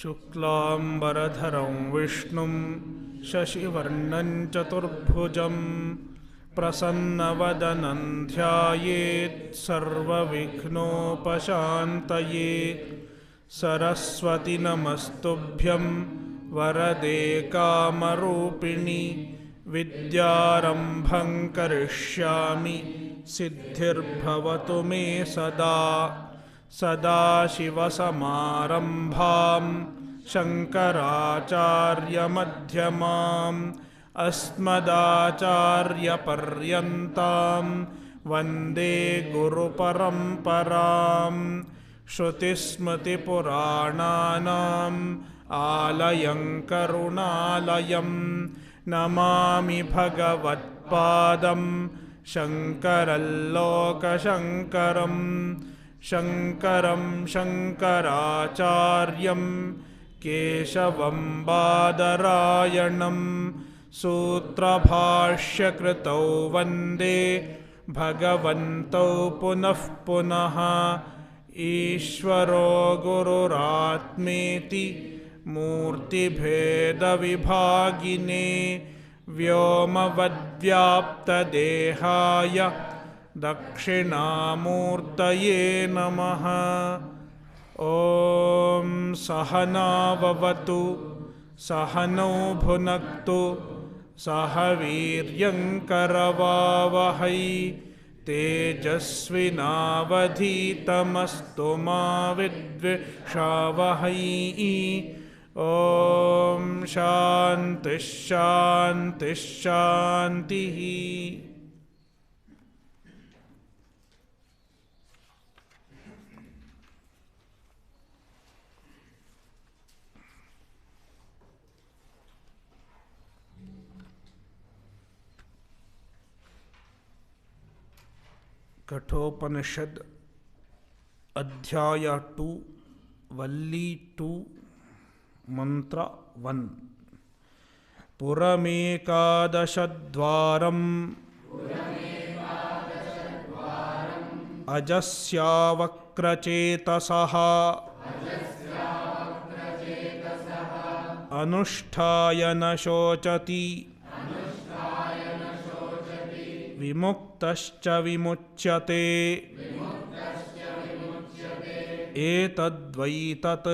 शुक्लांबरधरं विष्णुं शशिवर्णं चतुर्भुजं प्रसन्नवदनं ध्यायेत् सर्वविघ्नोपशान्तये। सरस्वती नमस्तुभ्यं वरदे कामरूपिणि विद्यारम्भं करिष्यामि सिद्धिर्भवतु मे सदा। सदाशिवसमारम्भां शङ्कराचार्यमध्यमाम् अस्मदाचार्यपर्यन्तां वन्दे गुरुपरम्परां। श्रुतिस्मृतिपुराणानाम् आलयं करुणालयं नमामि भगवत्पादं शङ्करं लोकशङ्करं। शङ्करं शङ्कराचार्यं केशवं बादरायणं सूत्रभाष्यकृतौ वन्दे भगवन्तौ पुनः पुनः। ईश्वरो गुरुरात्मेति मूर्तिभेदविभागिने व्योमवद्व्याप्तदेहाय दक्षिणामूर्तये नमः। ॐ सहना भवतु सहनौ भुनक्तु सह वीर्यङ्करवावहै तेजस्विनावधीतमस्तु मा विद्विषावहै। ॐ शान्तिः शान्तिः शान्तिः। कठोपनिषद अध्याय 2 वल्ली 2 मंत्र 1। पुरमेकादशद्वारम् अजस्यावक्रचेतसः अनुष्ठाय न शोचति विमुक्तश्च विमुच्यते। एतद्वै तत्।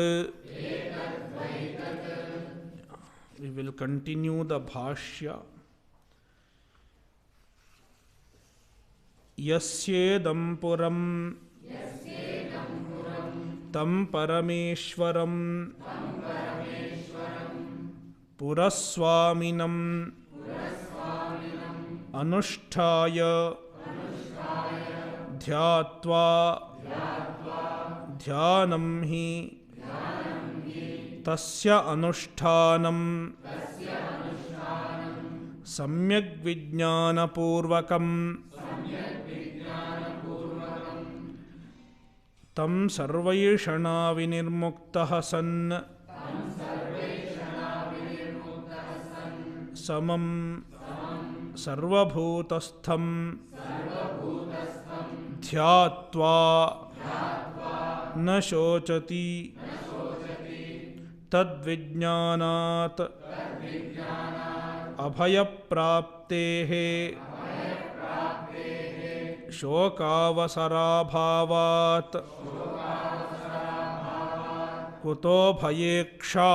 We will continue the bhashya. यस्येदं पुरं तं परमेश्वरं पुरस्वामिनं अनुष्ठाय ध्यात्वा ध्यानं हि तस्य अनुष्ठानं सम्यग् विज्ञानपूर्वकं तं सर्वैषणाविनिर्मुक्तः सन् समं सर्वभूतस्थं ध्यात्वा न शोचति। तद्विज्ञानात् अभयप्राप्तेः शोकावसराभावात् कुतो भयेक्षा।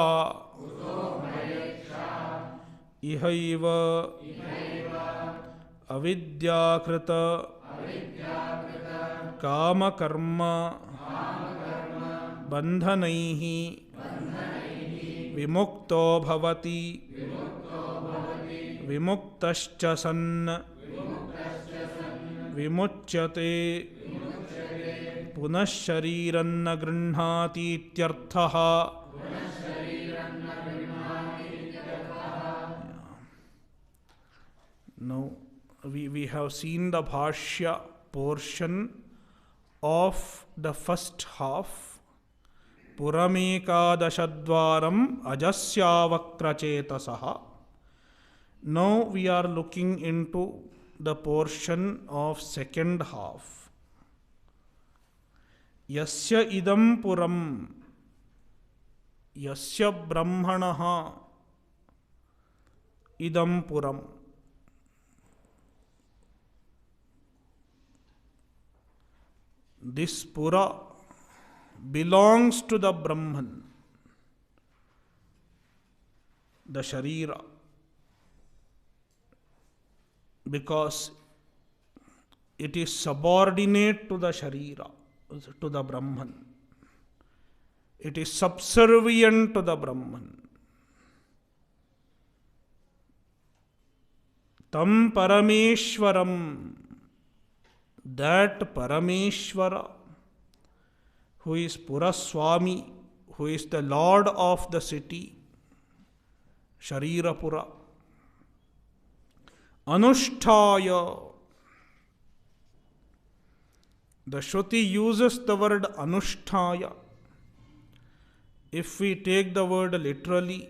इहैव अविद्याकृत कामकर्म बन्धनैः विमुक्तो भवति। विमुक्तश्च सन् विमुच्यते पुनः शरीरं न गृह्णातीत्यर्थः। Now we have seen the bhashya portion of the first half. Puramekadashadvaram ajasyavakrachetasah. Now we are looking into the portion of second half. Yasya idam puram. यस्य ब्रह्मणः idam puram. This pura belongs to the Brahman, the Sharira, because it is subordinate to the Sharira, to the Brahman. It is subservient to the Brahman. Tam Parameshwaram, that Parameshwara, who is Puraswami, who is the Lord of the city, Sharirapura, Anushtaya. The Shruti uses the word Anushtaya. If we take the word literally,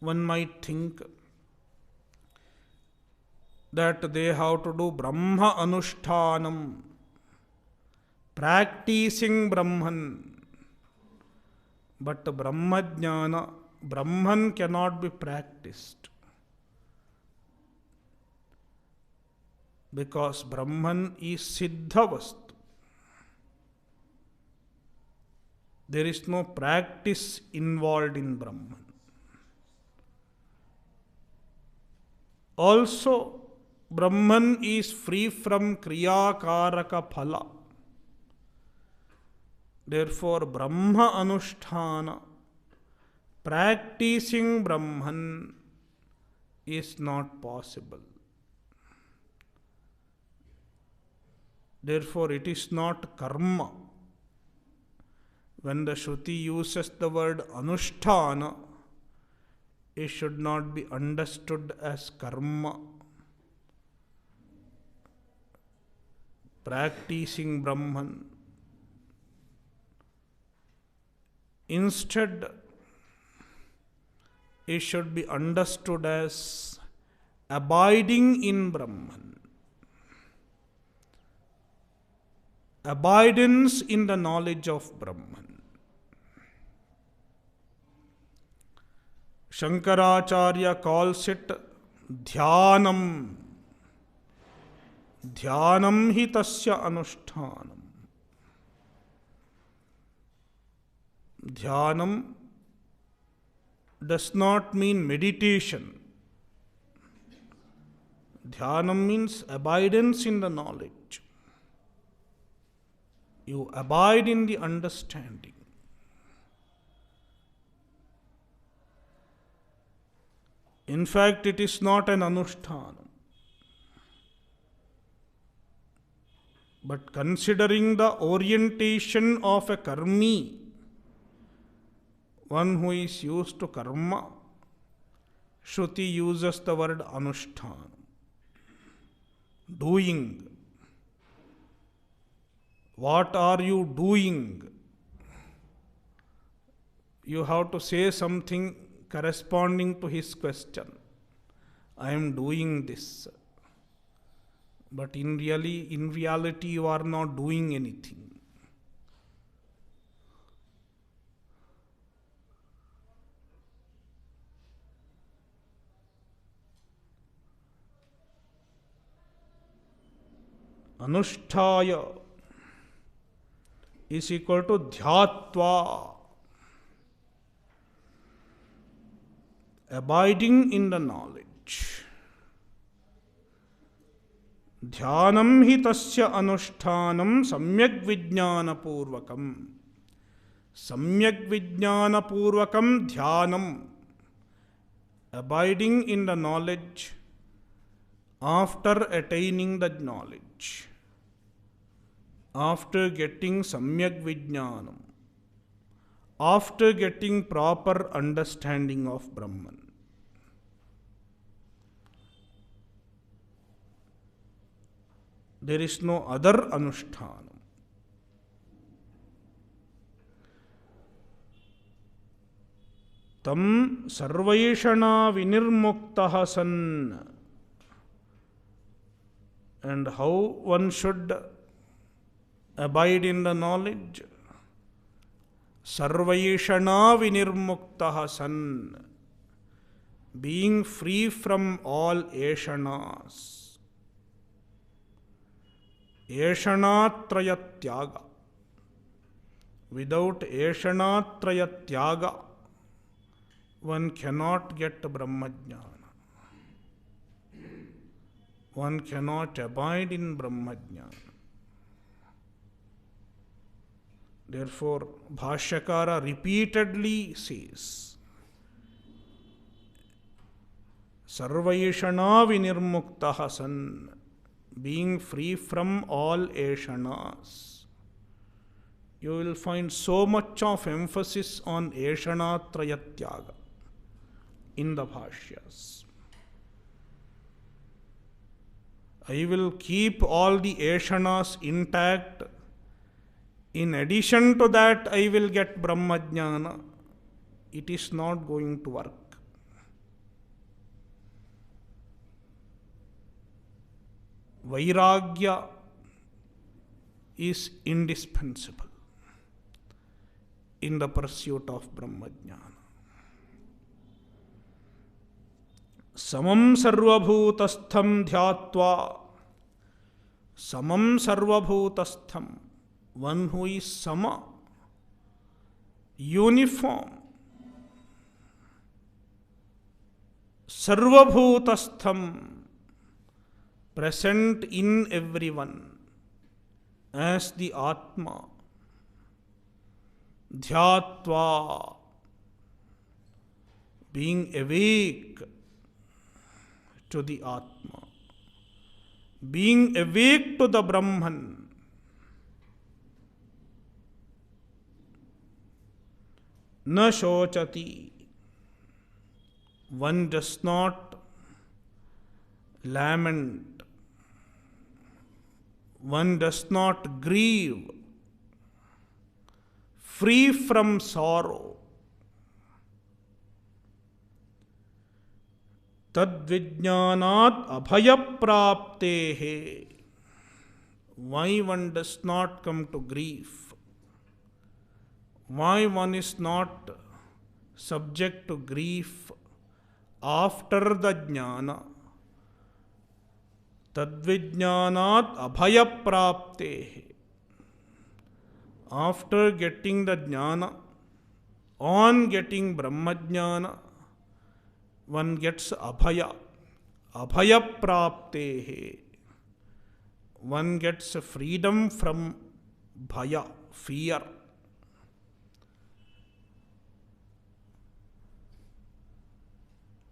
one might think that they have to do Brahma Anushtanam, practicing Brahman. But Brahmajnana, Brahman cannot be practiced, because Brahman is Siddha Vastu. There is no practice involved in Brahman. Also, Brahman is free from Kriya Karaka Phala. Therefore, Brahma Anusthana, practicing Brahman, is not possible. Therefore, it is not karma. When the Shruti uses the word Anusthana, it should not be understood as karma. Practicing Brahman. Instead, it should be understood as abiding in Brahman. Abidance in the knowledge of Brahman. Shankaracharya calls it Dhyanam. Dhyanam hi tasya anushtanam. Dhyanam does not mean meditation. Dhyanam means abidance in the knowledge. You abide in the understanding. In fact, it is not an anushtanam. But considering the orientation of a karmi, one who is used to karma, Shruti uses the word anushtanam. Doing. What are you doing? You have to say something corresponding to his question. I am doing this. But in reality, you are not doing anything. Anushtaya is equal to dhyatva. Abiding in the knowledge. Dhyanam hi tasya anushtanam samyak vijnana purvakam. Samyak vijnana purvakam dhyanam. Abiding in the knowledge after attaining the knowledge. After getting samyak vijnanam. After getting proper understanding of Brahman. There is no other anushtanam. Tam sarvaishana vinirmuktaha san. And how one should abide in the knowledge? sarvaishana vinirmuktah san, being free from all eshanas. Eshanatraya tyaga. Without Eshanatraya tyaga, one cannot get Brahmajnana. One cannot abide in Brahmajnana. Therefore, Bhashyakara repeatedly says, Sarvaishana vinirmuktah san, being free from all eshanas. You will find so much of emphasis on Eshanatraya tyaga in the Bhashyas. I will keep all the Eshanas intact. In addition to that, I will get Brahmajnana. It is not going to work. Vairagya is indispensable in the pursuit of Brahmajnana. Samam sarvabhutastham dhyatva. Samam sarvabhutastham. One who is sama, uniform. Sarvabhutastham, present in everyone as the Atma. Dhyatva, being awake to the Atma, being awake to the Brahman. Na shochati, one does not lament, one does not grieve, free from sorrow. Tadvijnanat abhayapraptehe, why one does not come to grief? Why one is not subject to grief after the jnana? Tadvijnanat abhayapraptehe, after getting the jnana, on getting Brahmajnana, one gets abhaya. Abhayapraptehe, one gets freedom from bhaya, fear.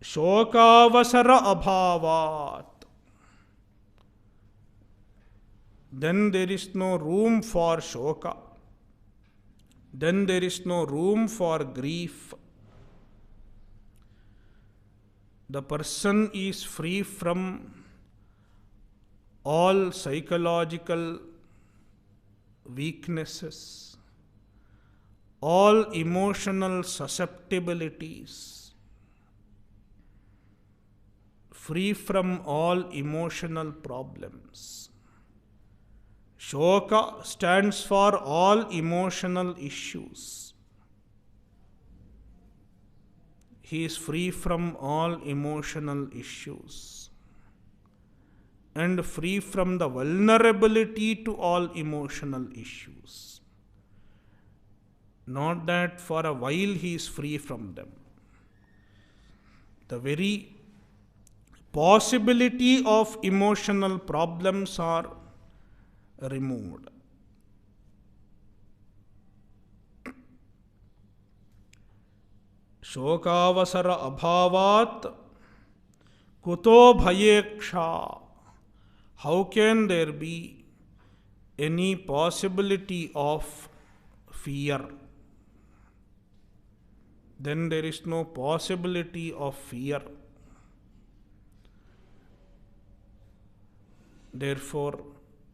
Shokavasara abhavat, then there is no room for shoka, then there is no room for grief. The person is free from all psychological weaknesses, all emotional susceptibilities, free from all emotional problems. Shoka stands for all emotional issues. He is free from all emotional issues and free from the vulnerability to all emotional issues. Not that for a while he is free from them. The very possibility of emotional problems are removed. Shokavasara abhavat kuto bhayeksha. How can there be any possibility of fear? Then there is no possibility of fear. Therefore,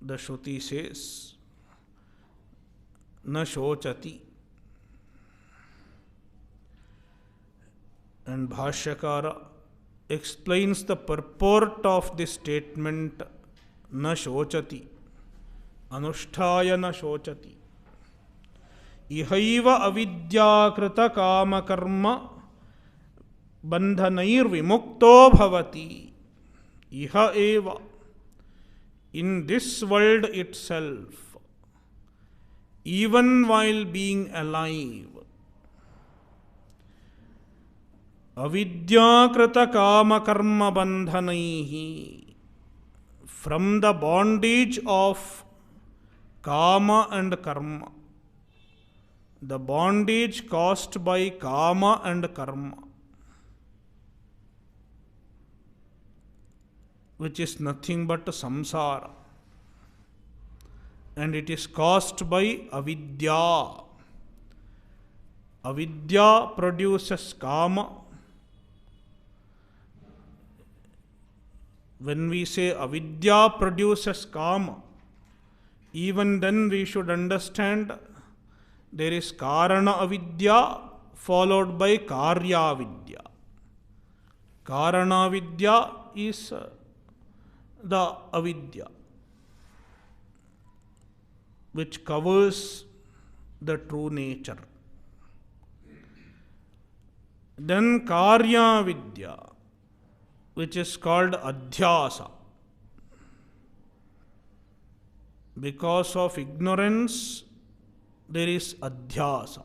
the Shruti says, na shochati. And Bhashyakara explains the purport of this statement, na shochati, anusthaya na shochati. ihaiva avidyakrita kama karma bandhanair vimukto bhavati. Iha eva, in this world itself, even while being alive, avidyakrita kama karma bandhanaihi, from the bondage of kama and karma, the bondage caused by kama and karma, which is nothing but samsara, and it is caused by avidya. Avidya produces kama. When we say avidya produces kama, even then we should understand there is karana avidya followed by karya avidya. Karana avidya is the avidya which covers the true nature. Then karya vidya, which is called adhyasa. Because of ignorance, there is adhyasa,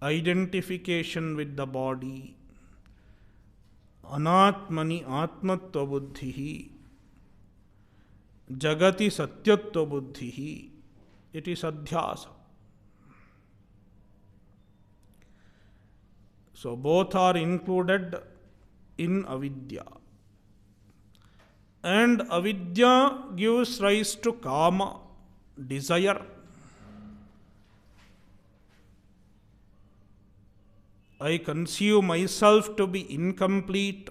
identification with the body. Anatmani atmatva buddhihi, jagati satyatva buddhihi. It is adhyasa. So both are included in avidya. And avidya gives rise to kama, desire. I conceive myself to be incomplete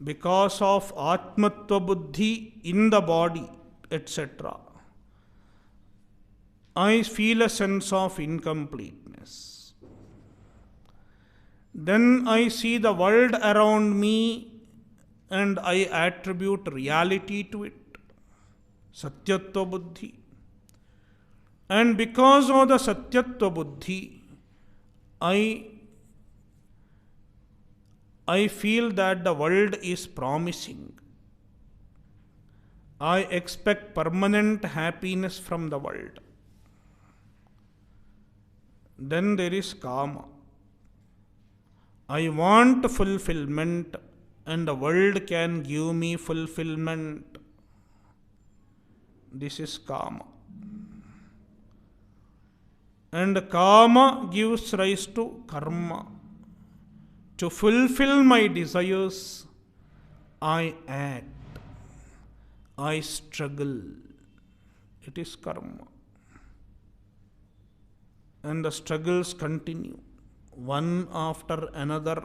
because of atmatva buddhi in the body, etc. I feel a sense of incompleteness. Then I see the world around me and I attribute reality to it, satyatva buddhi. And because of the satyatva buddhi, I feel that the world is promising. I expect permanent happiness from the world. Then there is kama. I want fulfillment and the world can give me fulfillment. This is kama. And kama gives rise to karma. To fulfill my desires, I act. I struggle. It is karma. And the struggles continue, one after another.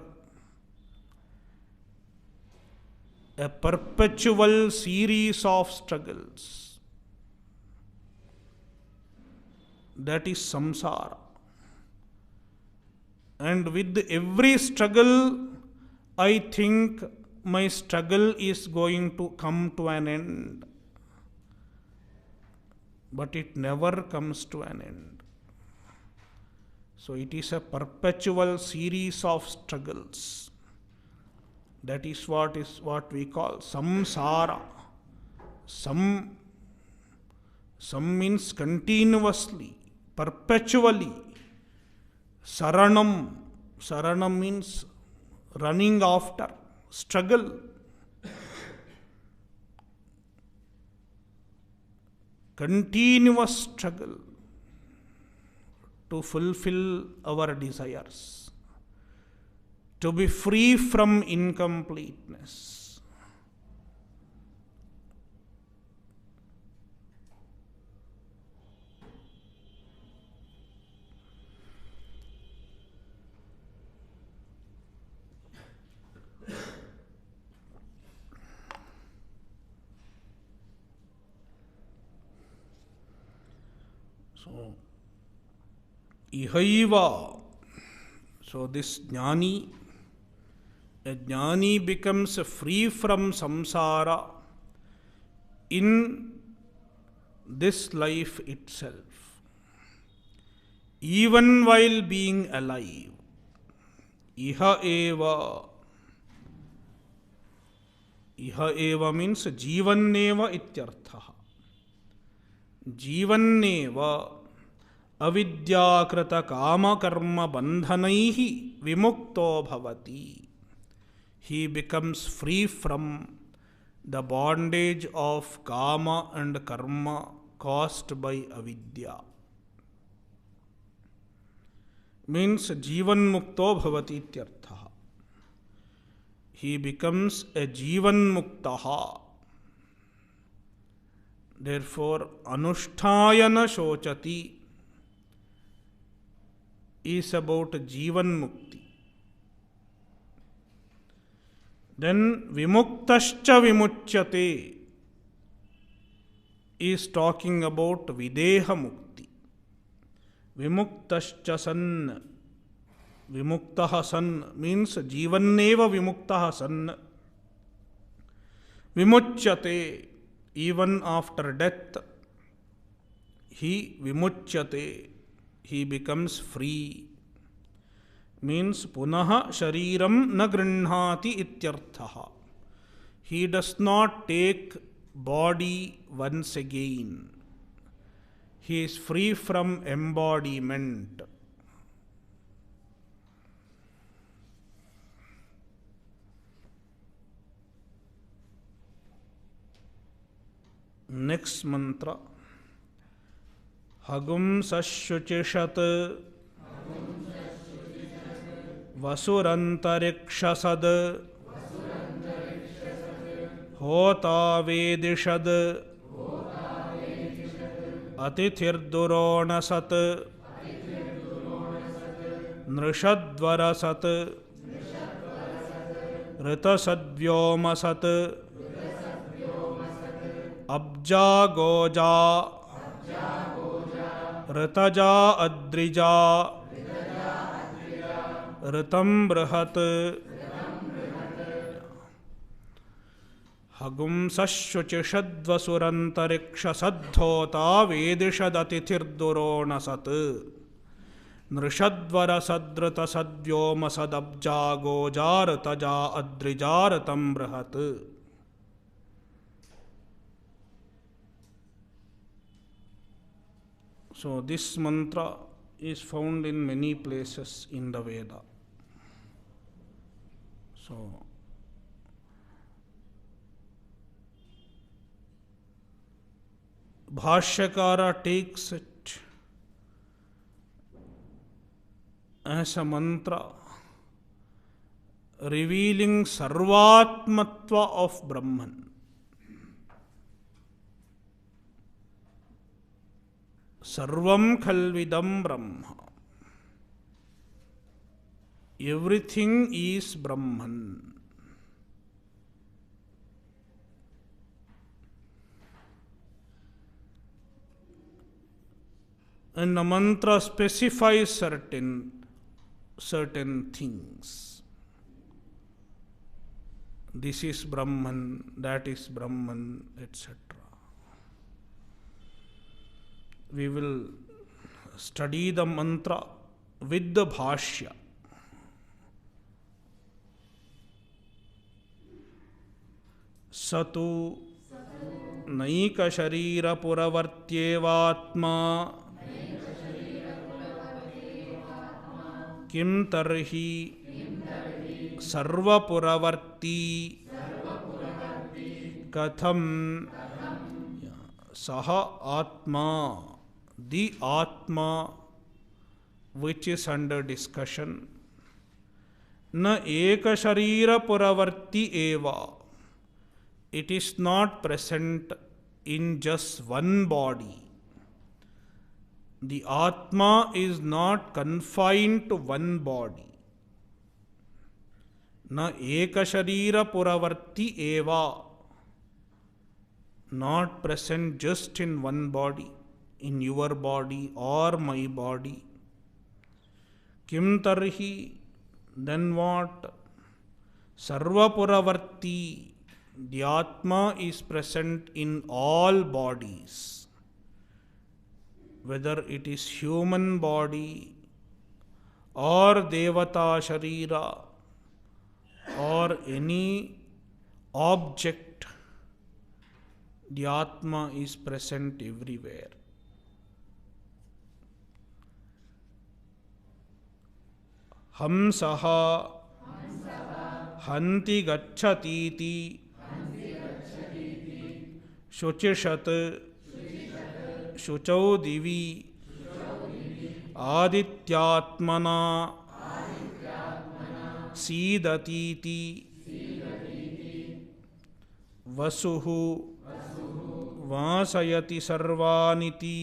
A perpetual series of struggles. That is samsara. And with every struggle, I think my struggle is going to come to an end. But it never comes to an end. So it is a perpetual series of struggles. That is what we call samsara. Sam means continuously, perpetually. Saranam means running after, struggle. Continuous struggle to fulfill our desires, to be free from incompleteness. So, ihaiva. So this jnani, a jnani becomes free from samsara in this life itself. even while being alive. Iha eva means जीवन्नेव इत्यर्थः. जीवन्नेव अविद्याकृत कामकर्म बन्धनैः विमुक्तो भवति. He becomes free from the bondage of kama and karma caused by avidya. Means जीवन मुक्तो भवति इत्यर्थः. He becomes a जीवन मुक्तः. Therefore, अनुष्ठायन शोचति is about जीवन मुक्ति. Then vimuktascha vimuchyate is talking about videha mukti. Vimuktascha san, vimuktaha san means jivanneva vimuktaha san. Vimuchyate, even after death, he vimuchyate, he becomes free. Means punaha shariram na grinhati ityarthaha. He does not take body once again. He is free from embodiment. Next mantra. Hagum sashuchishat वसुरंतरिक्षसद होता वेदिषद अतिथिर्दुरोणसत नृषद्वरसत ऋतसद्व्योमसत अब्जा गोजा ऋतजा अद्रिजा ऋतं बृहत् हगुं सशुचिषद्वसुरन्तरिक्षसद्धोता वेदिषदतिथिर्दुरोणसत् नृषद्वरसदृतसद्व्योमसदब्जा गोजा ऋतजा अद्रिजा ऋतं बृहत्. So this mantra is found in many places in the Veda. So, Bhashyakara takes it as a mantra revealing Sarvatmatva of Brahman. Sarvam khalvidam Brahma. Everything is Brahman. And the mantra specifies certain things. This is Brahman, that is Brahman, etc. We will study the mantra with the bhashya. Satu naika sharira puravartyevātmā kim tarhi sarvapuravarti katham saha atma. The Atma which is under discussion. Na eka sharira puravarti eva. It is not present in just one body. The Atma is not confined to one body. Na eka sharira puravarti eva. Not present just in one body, in your body or my body. Kim tarhi, then what? Sarvapuravarti. The Atma is present in all bodies. whether it is human body or Devata Sharira or any object, the Atma is present everywhere. Hamsaha hanti gachatiti शुचिषत् शुचौ दिवि आदित्यात्मना सीदतीति वसुः वासयति सर्वानिति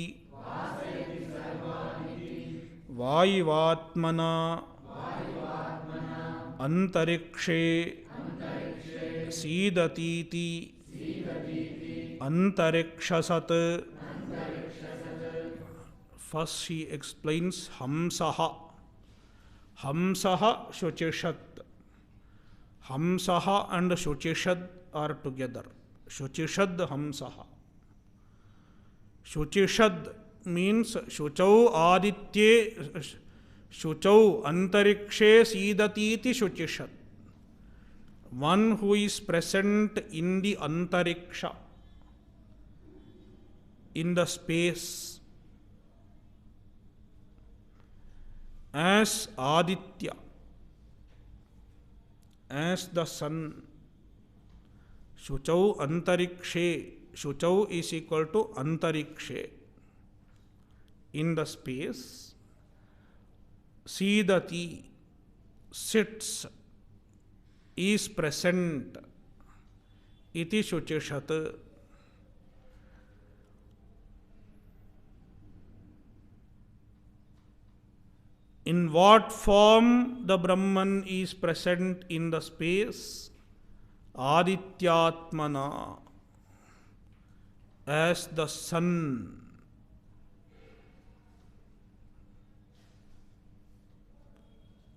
वायुवात्मना अंतरिक्षे सीदतीति अंतरिक्षसत्. First she explains Hamsaha. Hamsaha Shuchishat. Hamsaha and Shuchishad are together. Shuchishad Hamsaha. Shuchishad means Shuchau Aditye, Shuchau Antarikshe Sidatiti Shuchishad. One who is present in the Antariksha, in the space, as Aditya, as the sun. Shuchau Antarikshe. Shuchau is equal to Antarikshe, in the space. Sidati, sits, is present. Iti Shuchishat. In what form the Brahman is present in the space? Adityatmana, as the sun.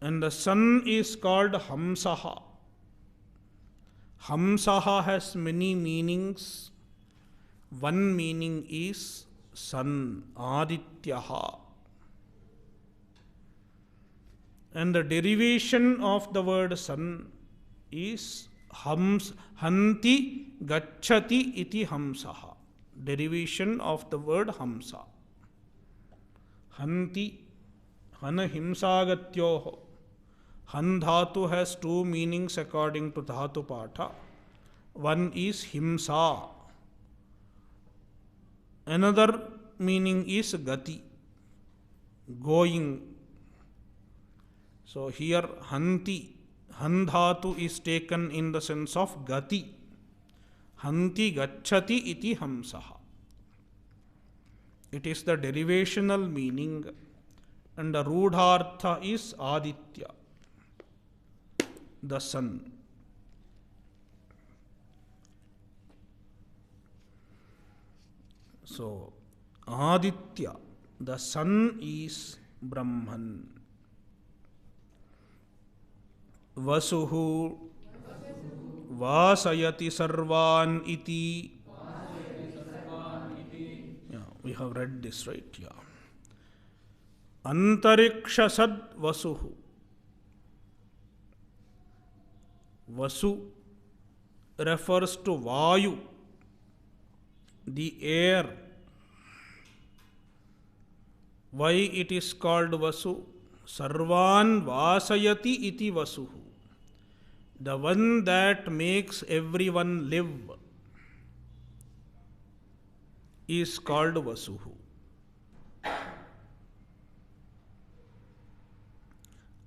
And the sun is called Hamsaha. Hamsaha has many meanings. One meaning is sun, Adityaha. And the derivation of the word sun is hanti gacchati iti hamsaha. Derivation of the word hamsa. Hanti, hana himsagatyoho. Han dhatu has two meanings according to dhatu patha. One is himsa. Another meaning is gati, going. So here hanti, han dhatu is taken in the sense of gati. Hanti gacchati iti hamsaha. It is the derivational meaning, and the rudhartha is Aditya, the sun. So Aditya, the sun, is Brahman. Vasuhu vasayati sarvan iti. Yeah, we have read this, right? Yeah. Antarikshasad vasuhu. Vasu refers to Vayu, the air. Why it is called Vasu? Sarvan vasayati iti vasuhu. The one that makes everyone live is called Vasuhu.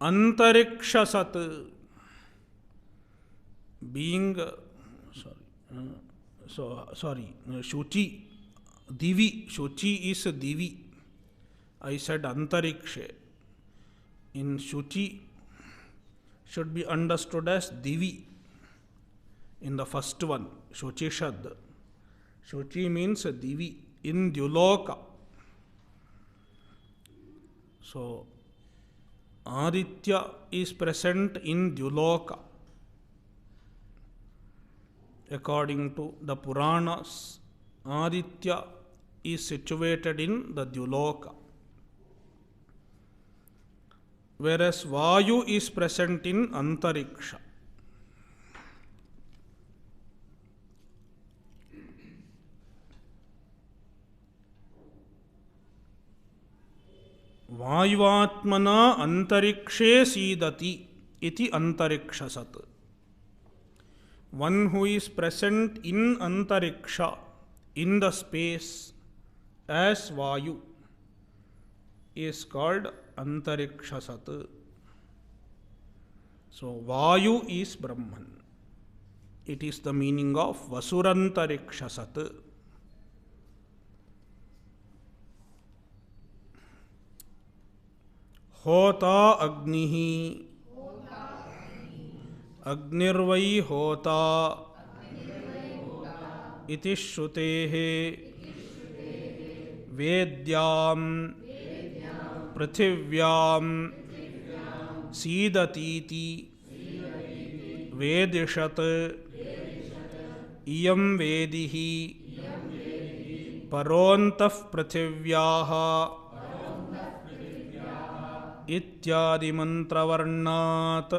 Antarikshasat, being, Shuchi, Divi, Shuchi is Divi. I said Antarikshe. In Shuchi should be understood as Divi. In the first one, Shuchishad. Shuchi means Divi, in Dyuloka. So, Aditya is present in Dyuloka, according to the Puranas. Aditya is situated in the Dyuloka, whereas Vayu is present in Antariksha. Vayuvatmana antarikshe sidati iti antarikshasat. One who is present in antariksha, in the space, as Vayu, is called antarikshasat. So Vayu is Brahman. It is the meaning of Vasurantarikshasat. Hota Agnihi, Agnirvai Hota, iti Shrutehe, Vedyam, Prithivyam, Sidatiti, Vedishat, Iyam Vedihi, Parontaf Prithivyaha, इत्यादि मंत्रवर्णात्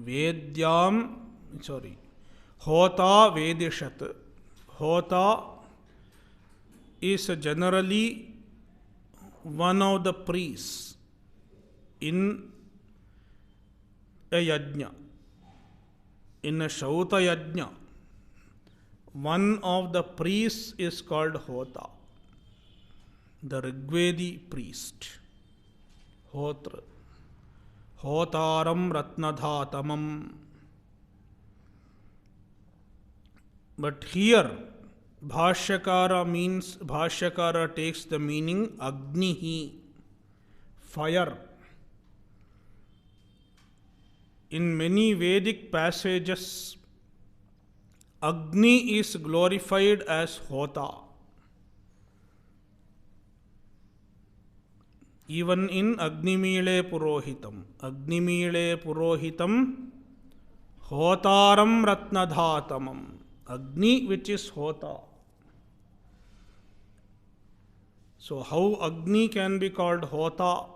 वेद्याम होता वेदिशत. Hota is generally one of the priests in a yajna. In a Shauta yajna, one of the priests is called Hota, the Rigvedi priest. Hotra. Hotaram Ratnadhatamam. But here, Bhashyakara takes the meaning Agnihi, fire. In many Vedic passages, Agni is glorified as Hota. Even in Agnimile Purohitam, Hotaram Ratnadhatamam, Agni which is Hota. So how Agni can be called Hota?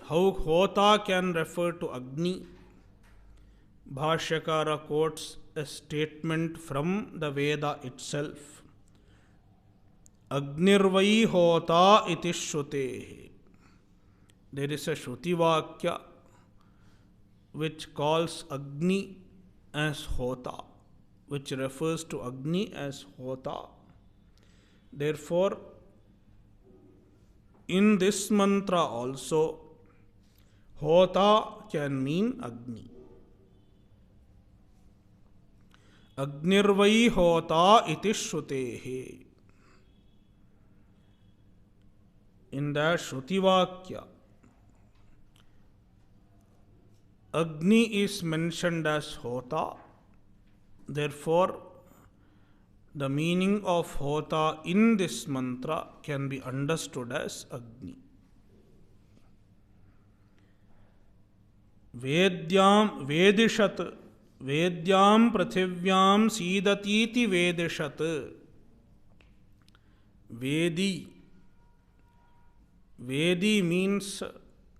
How Hota can refer to Agni? Bhashyakara quotes a statement from the Veda itself. Agnirvai Hota iti Shrutehe. There is a Shruti Vakya which calls Agni as Hota, which refers to Agni as Hota. Therefore, in this mantra also, Hota can mean Agni. Agnirvai Hota iti Shrutehe. In that Shruti Vakya, Agni is mentioned as Hota. Therefore, the meaning of Hota in this mantra can be understood as Agni. Vedyam Vedishat, Vedyam Prithivyam Sidatiti Vedishat. Vedi means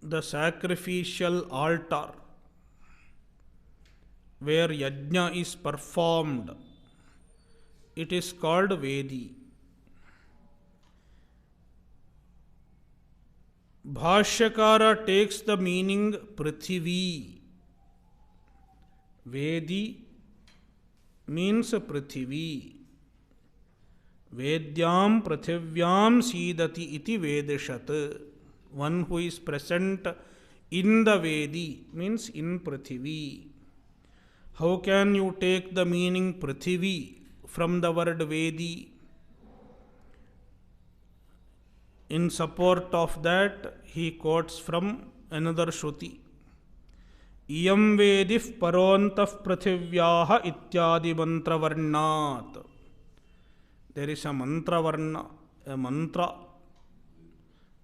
the sacrificial altar where yajna is performed. It is called Vedi. Bhashyakara takes the meaning Prithivi. Vedi means Prithivi. Vedyam Prithivyam Sidati iti Vedishat. One who is present in the Vedi means in Prithivi. How can you take the meaning Prithivi from the word Vedi? In support of that, he quotes from another Shruti. Iyam Vedif Parontaf Prithivyaha ityadi mantra varnat. There is a mantra varna, a mantra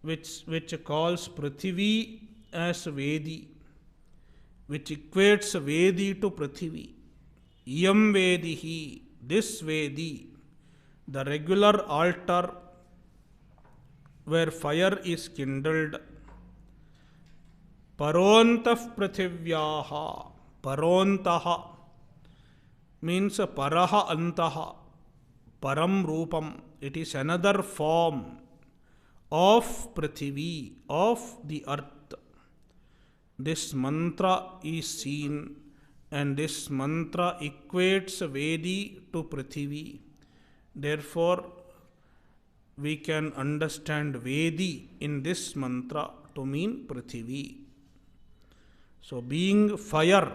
which calls Prithivi as Vedi, which equates Vedi to Prithivi. Iyam Vedihi, This Vedi, the regular altar where fire is kindled, Parontah Prithivyaha. Parontaha means Paraha Antaha. Param Rupam. It is another form of Prithivi, of the earth. This mantra is seen, and this mantra equates Vedi to Prithivi. Therefore, we can understand Vedi in this mantra to mean Prithivi. So, being fire,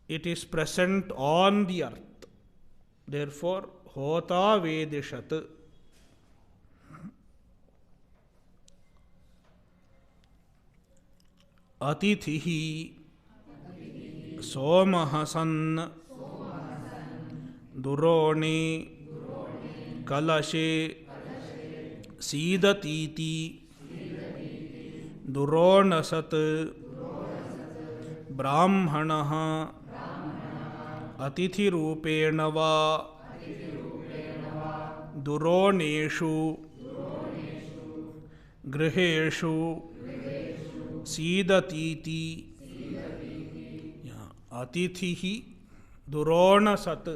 it is present on the earth. Therefore, Hota Vedishat. Atithihi Somahasan Durone Kalashe Sidatiti Duronasat Brahmanaha Atithi Rupena va Duroneshu Griheshu Sidatiti. Atithihi Durona Sat.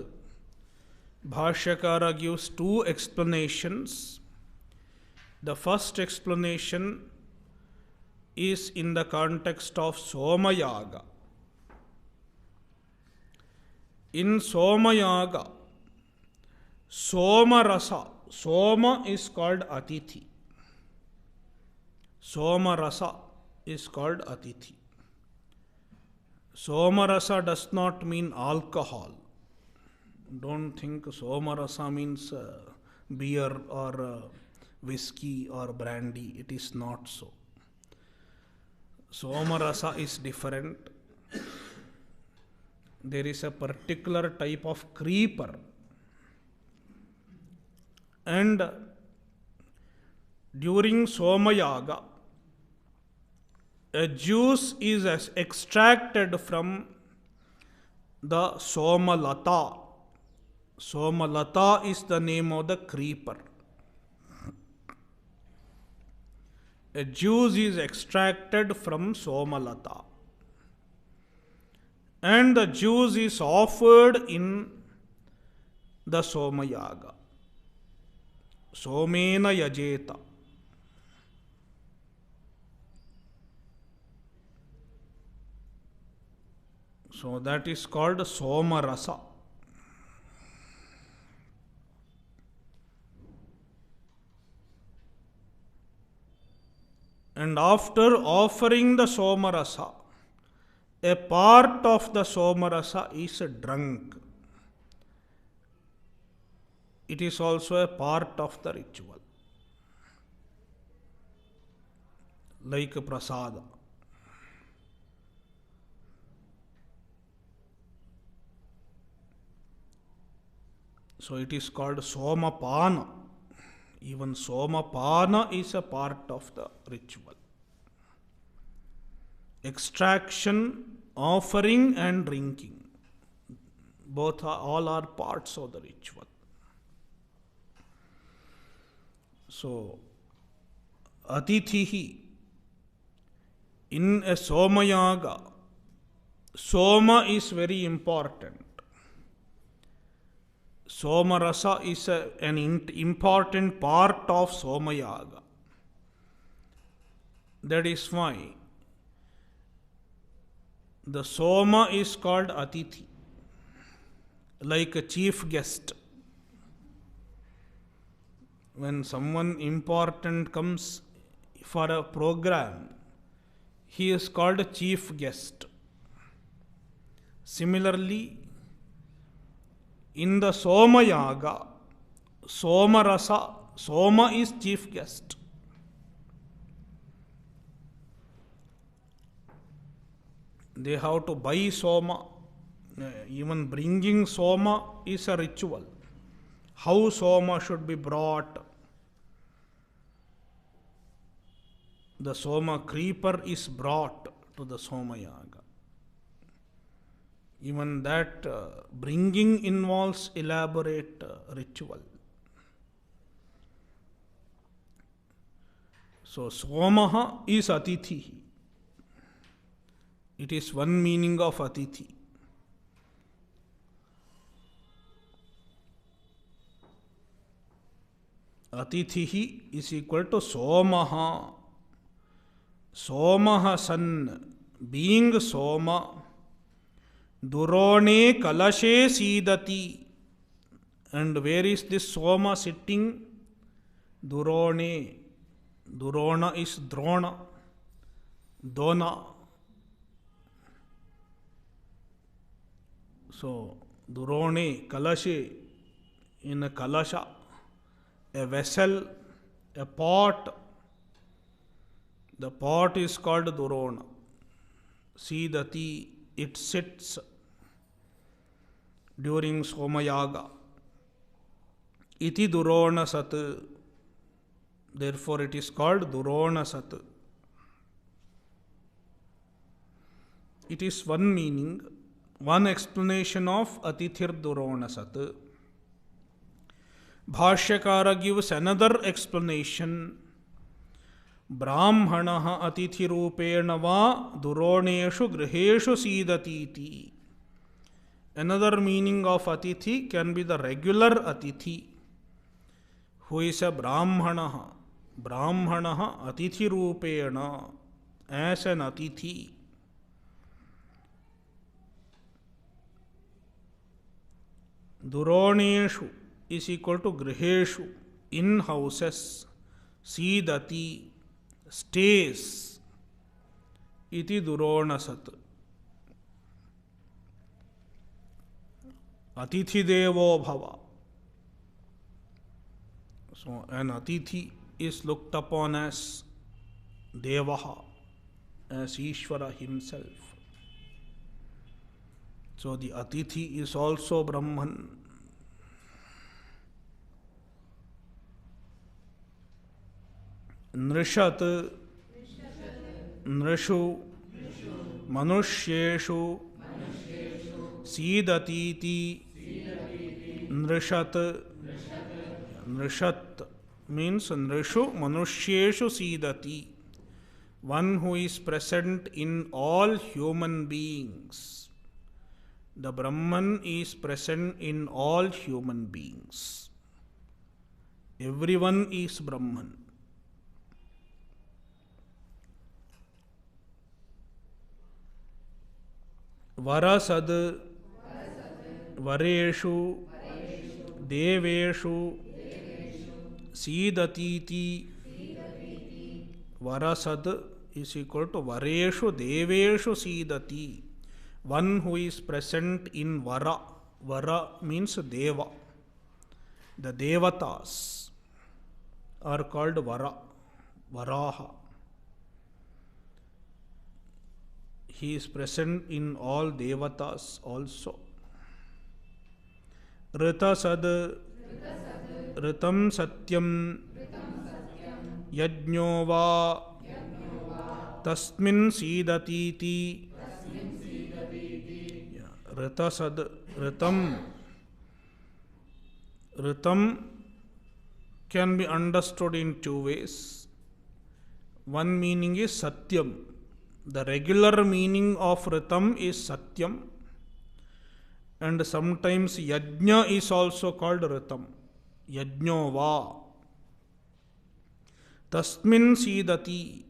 Bhashyakara gives two explanations. The first explanation is in the context of Somayaga. In Somayaga, Somarasa, Soma is called Atithi. Somarasa is called Atithi. Somarasa does not mean alcohol. Don't think Somarasa means beer or whiskey or brandy. It is not so. Somarasa is different. There is a particular type of creeper, and during Somayaga, a juice is extracted from the Somalata. Somalata is the name of the creeper. A juice is extracted from Somalata, and the juice is offered in the Somayaga. Somena Yajeta. So that is called Somarasa. And after offering the Somarasa, a part of the Somarasa is drunk. It is also a part of the ritual, like prasada. So it is called Somapana. Even Somapana is a part of the ritual. Extraction, offering, and drinking. All are parts of the ritual. So, Atithihi, in a Somayaga, Soma is very important. Somarasa is an important part of Somayaga. That is why the Soma is called Atithi, like a chief guest. When someone important comes for a program, he is called a chief guest. Similarly, in the Somayaga, Somarasa, Soma is chief guest. They have to buy Soma. Even bringing Soma is a ritual. How Soma should be brought. The Soma creeper is brought to the Somayaga. Even that bringing involves elaborate ritual. So, Somaha is Atithi. It is one meaning of Atithi. Atithihi is equal to Somaha. Somaha san, being Soma, Durone Kalashe Sidati. And where is this Soma sitting? Durone. Durona is Drona. Dona. So, Durone, Kalashe, in a Kalasha, a vessel, a pot. The pot is called Durona. Sidati, it sits during Somayaga. Iti Durona Sat. Therefore, it is called Durona Sat. It is one meaning, one explanation of Atithir Durona Sat. Bhashyakara gives another explanation. Brahmanaha atithi rupena va duroneshu griheshu sidati. Another meaning of atithi can be the regular atithi, who is a brahmanaha. Brahmanaha atithi rupena, as an atithi. Duroneshu is equal to griheshu, in houses. Sidati, stays. Iti Durona Sat. Atithi Devo Bhava. So, an Atithi is looked upon as Devaha, as Ishvara himself. So, the Atithi is also Brahman. Nrishat, Nrishu, Manushyeshu, Sidatiti, Nrishat. Nrishat means Nrishu, Manushyeshu Sidati. One who is present in all human beings. The Brahman is present in all human beings. Everyone is Brahman. Varasad, Vareshu, Deveshu, Sidatiti. Varasad is equal to Vareshu, Deveshu, Sidati. One who is present in Vara. Vara means Deva. The Devatas are called Vara, Varaha. He is present in all Devatas also. Ritasad, Ritam Satyam, Yajñova, Tasmin Sidatiti. Ritasad, Ritam. Ritam can be understood in two ways. One meaning is Satyam. The regular meaning of Ritam is Satyam, and sometimes Yajna is also called Ritam. Yajñova. Tasmin Sidati,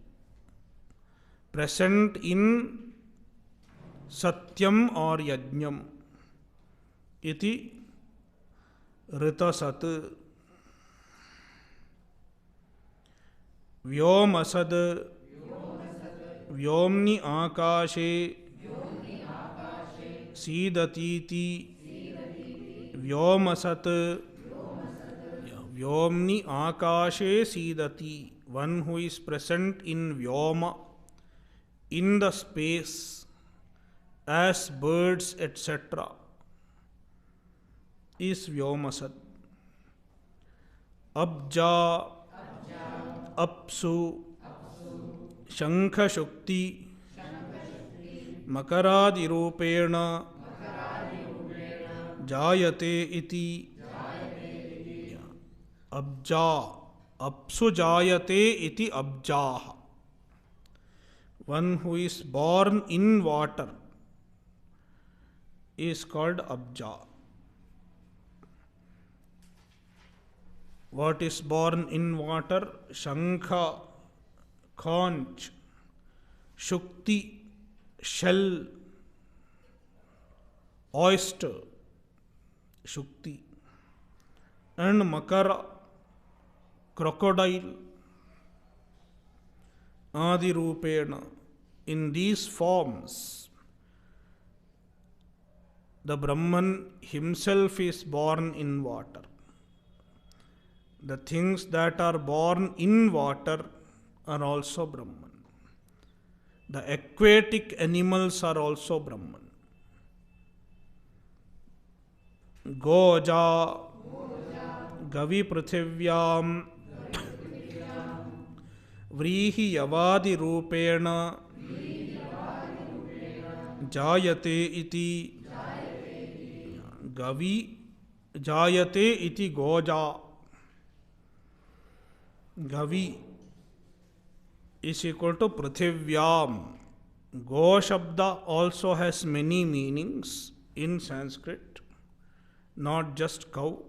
present in Satyam or Yajñam. Iti Ritasat. Vyomasad, Vyomni Akashe, Sidatiti. Vyomasat, Vyomni Akashe Sidati. One who is present in Vyoma, in the space, as birds, etc., is Vyomasat. Abja, Apsu, Shankha Shukti, Makaradi Rupena, जायते इति अब्जा, अप्सु जायते इति अब्जाः. One who is born in water is called abja. What is born in water? Shankha, conch, shukti, shell, oyster, shukti, and makara, crocodile, adi rupena. In these forms, the Brahman himself is born in water. The things that are born in water are also Brahman. The aquatic animals are also Brahman. Goja, Gavi Prithivyam, Vrihi Yavadi Rupena, Jayate iti Gavi, Jayate iti Goja. Gavi is equal to Prithivyam. Go Shabda also has many meanings in Sanskrit, not just cow.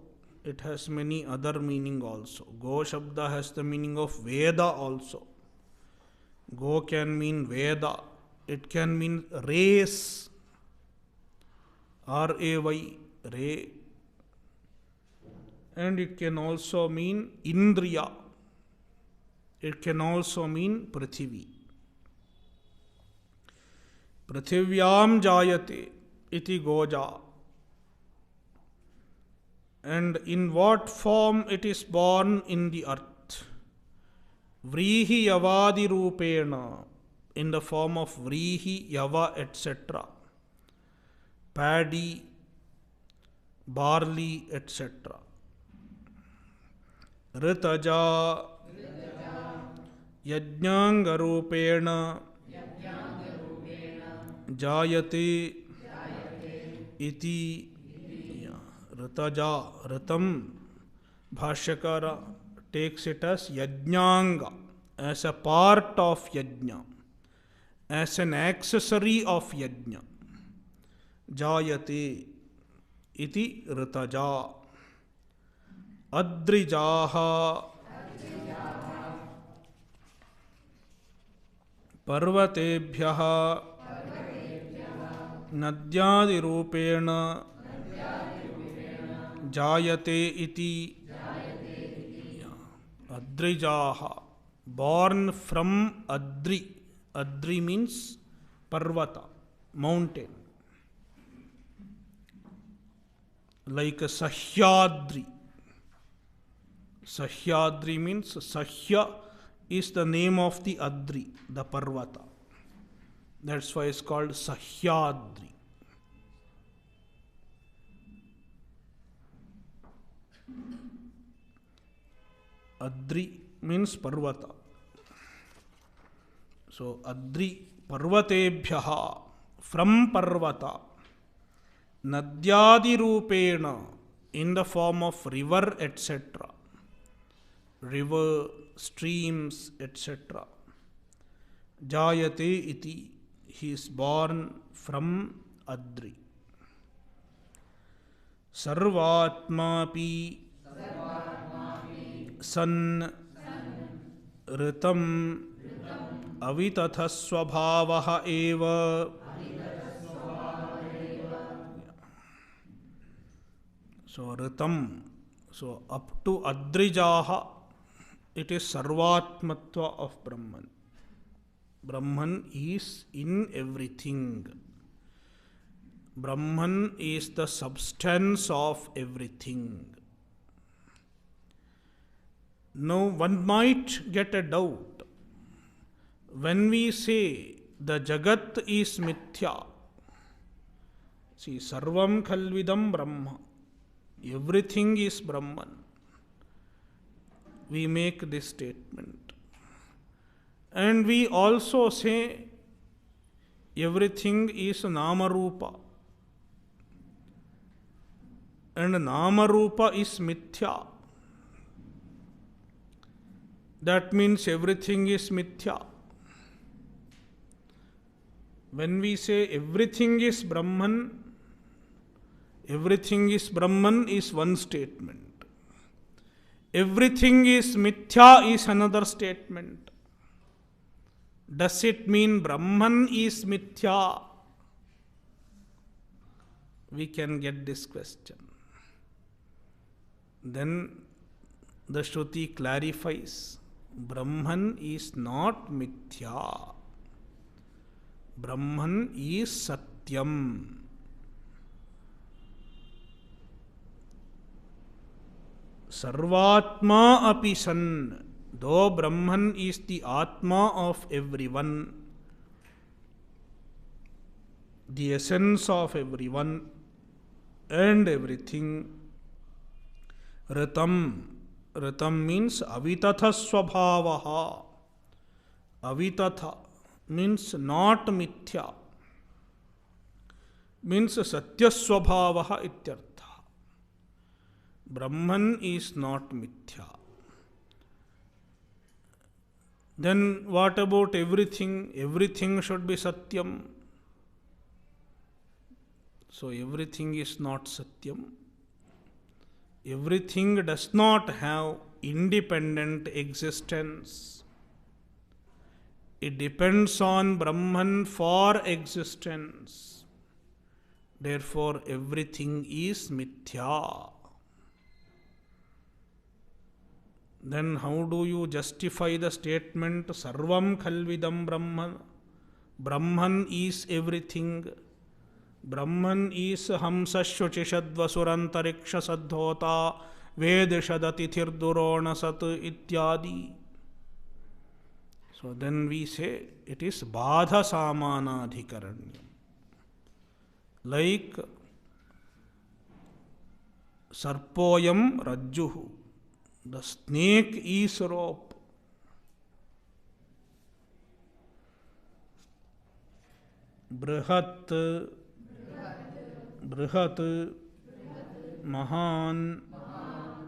It has many other meaning also. Go Shabda has the meaning of Veda also. Go can mean Veda. It can mean race, R-A-Y, Ray. And it can also mean Indriya. It can also mean Prithivi. Prithivyam jayate iti goja. And in what form it is born? In the earth. Vrihi yavadi rupena, in the form of vrihi, yava, etc. Paddy, barley, etc. Ritaja, yajnangarupena, jayate iti. Ritaja, Ritam, Bhashyakara takes it as Yajnanga, as a part of Yajna, as an accessory of Yajna. Jayate iti Ritaja. Adrijaha, Parvatebhyaha, Nadyadirupena, Jayate iti Adrijaha, born from Adri. Adri means Parvata, mountain. Like a Sahyadri. Sahyadri means Sahya is the name of the Adri, the Parvata. That's why it's called Sahyadri. Adri means Parvata. So Adri Parvatebhyaha, from Parvata, Nadyadi Rupena, in the form of river, etc. River, streams, etc. Jayate iti, he is born from Adri. Sarvatmapi San Ritam Avitatha Swabhavaha eva. So Ritam, so up to Adrijaha, it is Sarvatmatva of Brahman. Brahman is in everything. Brahman is the substance of everything. Now one might get a doubt. When we say the Jagat is Mithya, see, Sarvam Khalvidam Brahma, everything is Brahman. We make this statement. And we also say everything is Namarupa. and Namarupa is Mithya. That means everything is Mithya. When we say everything is Brahman is one statement. Everything is Mithya is another statement. Does it mean Brahman is Mithya? We can get this question. Then the Shruti clarifies, Brahman is not Mithya. Brahman is Satyam. Sarvatma api san. Though Brahman is the Atma of everyone, the essence of everyone and everything, Ritam. Ritam means avitatha swabhavaha. Avitatha means not Mithya. Means Satya swabhavaha ityartha. Brahman is not Mithya. Then what about everything? Everything should be Satyam. So everything is not Satyam. Everything does not have independent existence. It depends on Brahman for existence. Therefore, everything is Mithya. Then how do you justify the statement Sarvam Khalvidam Brahman? Brahman is everything. Brahman is Hamsashvachishadvasurantarikša sadhota Vedishadathithir sat ityadi. So then we say it is Badha Samanadhikaranyam. Like Sarpoyam Rajjuhu. The snake is rope. Brihat, Mahan,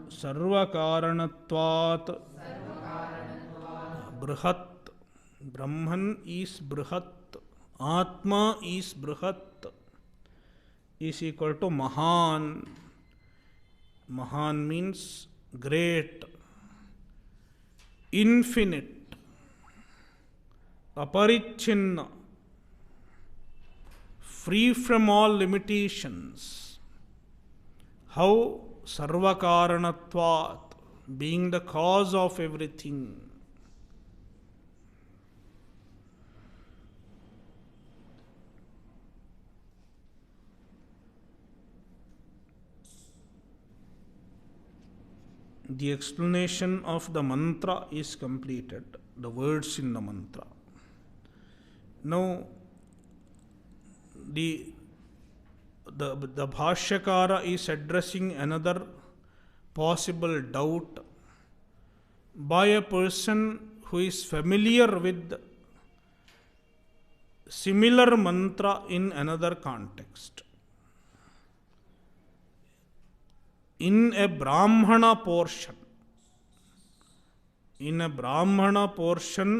Sarvakaranatvat. Brihat, Brahman is Brihat. Atma is Brihat. Is equal to Mahan. Mahan means great, infinite, aparichinna, free from all limitations. How? Sarvakaranatvat, being the cause of everything. The explanation of the mantra is completed, the words in the mantra. Now, the Bhashyakara is addressing another possible doubt by a person who is familiar with similar mantra in another context. In a Brahmana portion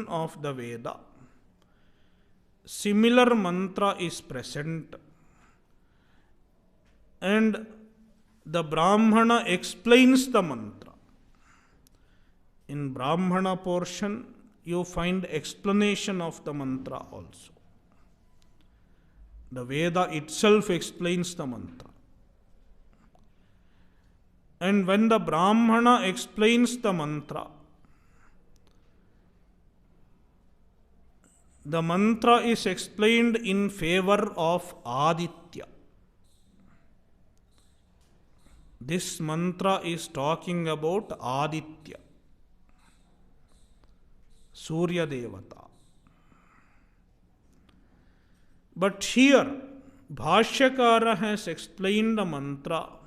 of the Veda, similar mantra is present, and the Brahmana explains the mantra. In Brahmana portion, you find explanation of the mantra also. The Veda itself explains the mantra. And when the Brahmana explains the mantra is explained in favor of Aditya. This mantra is talking about Aditya, Surya Devata. But here, Bhashyakara has explained the mantra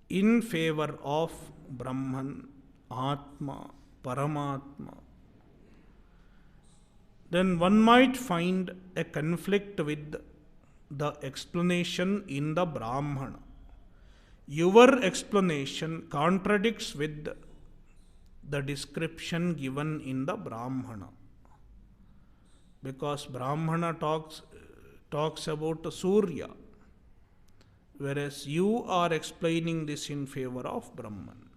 in favor of Brahman, Atma, Paramatma. Then one might find a conflict with the explanation in the Brahmana. your explanation contradicts with the description given in the Brahmana. Because Brahmana talks about Surya, whereas you are explaining this in favor of Brahman.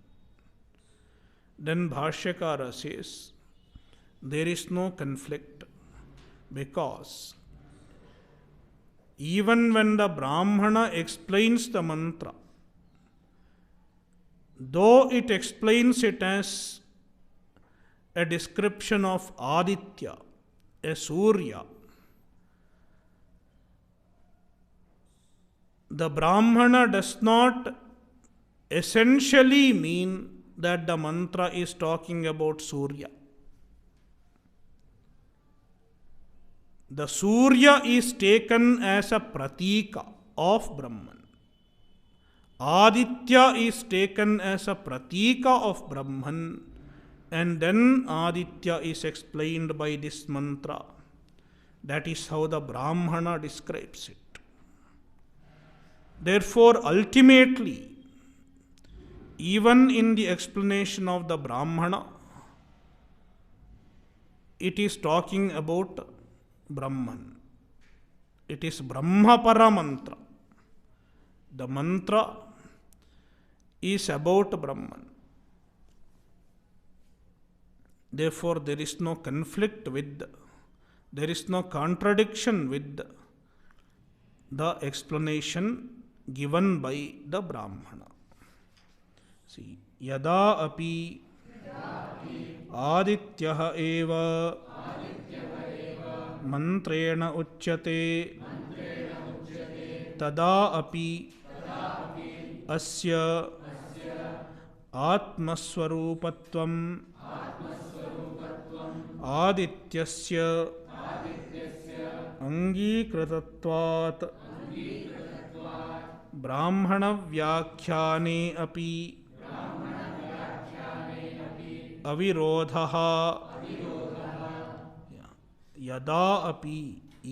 Then Bhashyakara says, there is no conflict, because even when the Brahmana explains the mantra, though it explains it as a description of Aditya, a Surya, the Brahmana does not essentially mean that the mantra is talking about Surya. The Surya is taken as a pratika of Brahman. Aditya is taken as a pratika of Brahman, and then Aditya is explained by this mantra. That is how the Brahmana describes it. Therefore, ultimately, even in the explanation of the Brahmana, it is talking about Brahman. It is Brahmapara mantra. The mantra is about Brahman. Therefore, there is no conflict with, there is no contradiction with the explanation given by the Brahmana. See, yada api adityaha eva mantrena uchyate tada api asya atmaswarupatvam आदित्यस्य अंगीकृतत्वात् ब्राह्मण व्याख्याने अपि अविरोधः यदा अपि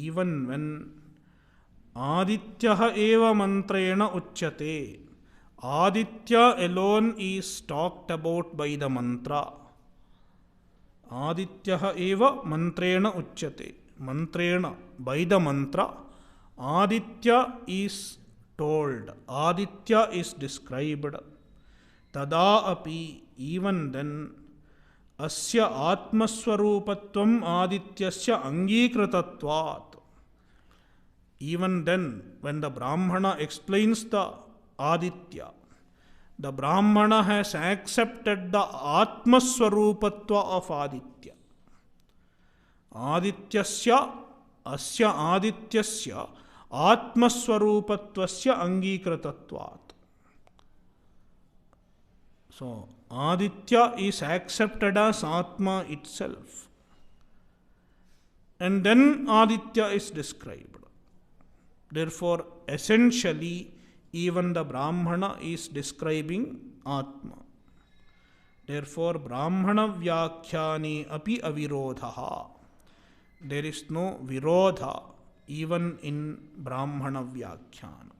even when आदित्यः एव मंत्रेण उच्यते, Aditya alone is talked about by the mantra. Adityaha eva mantrena uchyate. Mantrena, by the mantra, Aditya is told, Aditya is described. Tada api, even then, asya atmaswarupatvam adityasya angikritatvat. Even then, when the Brahmana explains the Aditya, the Brahmana has accepted the Atmaswarupatva of Aditya. Adityasya, asya Adityasya, Atmaswarupatvasya angikritatvat. So, Aditya is accepted as Atma itself. And then Aditya is described. Therefore, essentially, even the Brahmana is describing Atma. Therefore, Brahmana Vyakhyani api avirodha. There is no virodha even in Brahmana Vyakhyana.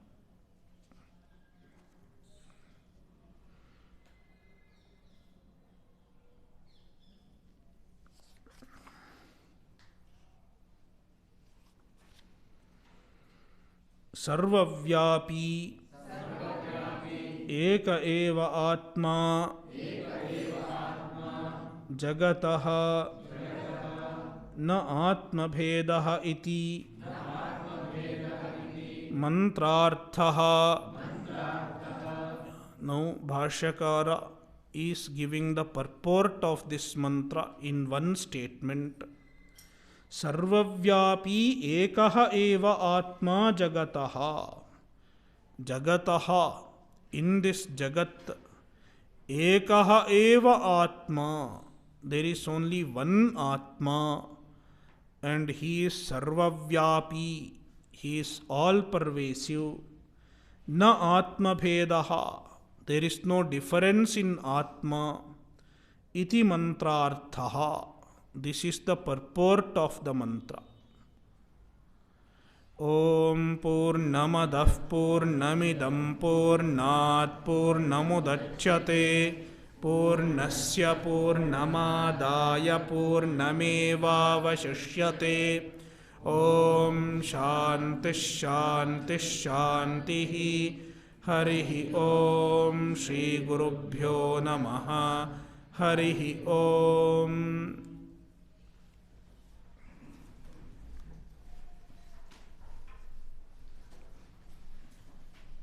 सर्वव्यापी एक एव आत्मा जगतः न आत्मभेदः इति मंत्रार्थः. Now Bhashyakara is giving the purport of this mantra in one statement. सर्वव्यापी एकः एव आत्मा जगतः. जगतः, in this jagat, ekah eva atma. There is only one Atma, and he is sarvavyapi. He is all pervasive. Na atma bhedaha. There is no difference in Atma. Iti mantrarthaha. This is the purport of the mantra. ओम पूर्णमदः पूर्णमिदं पूर्णात् पूर्णमुदच्यते पूर्णस्य पूर्णमादाय पूर्णमेवावशिष्यते। ओम शांति शांति शांति। हरिः ओम श्री गुरुभ्यो नमः। हरिः ओम।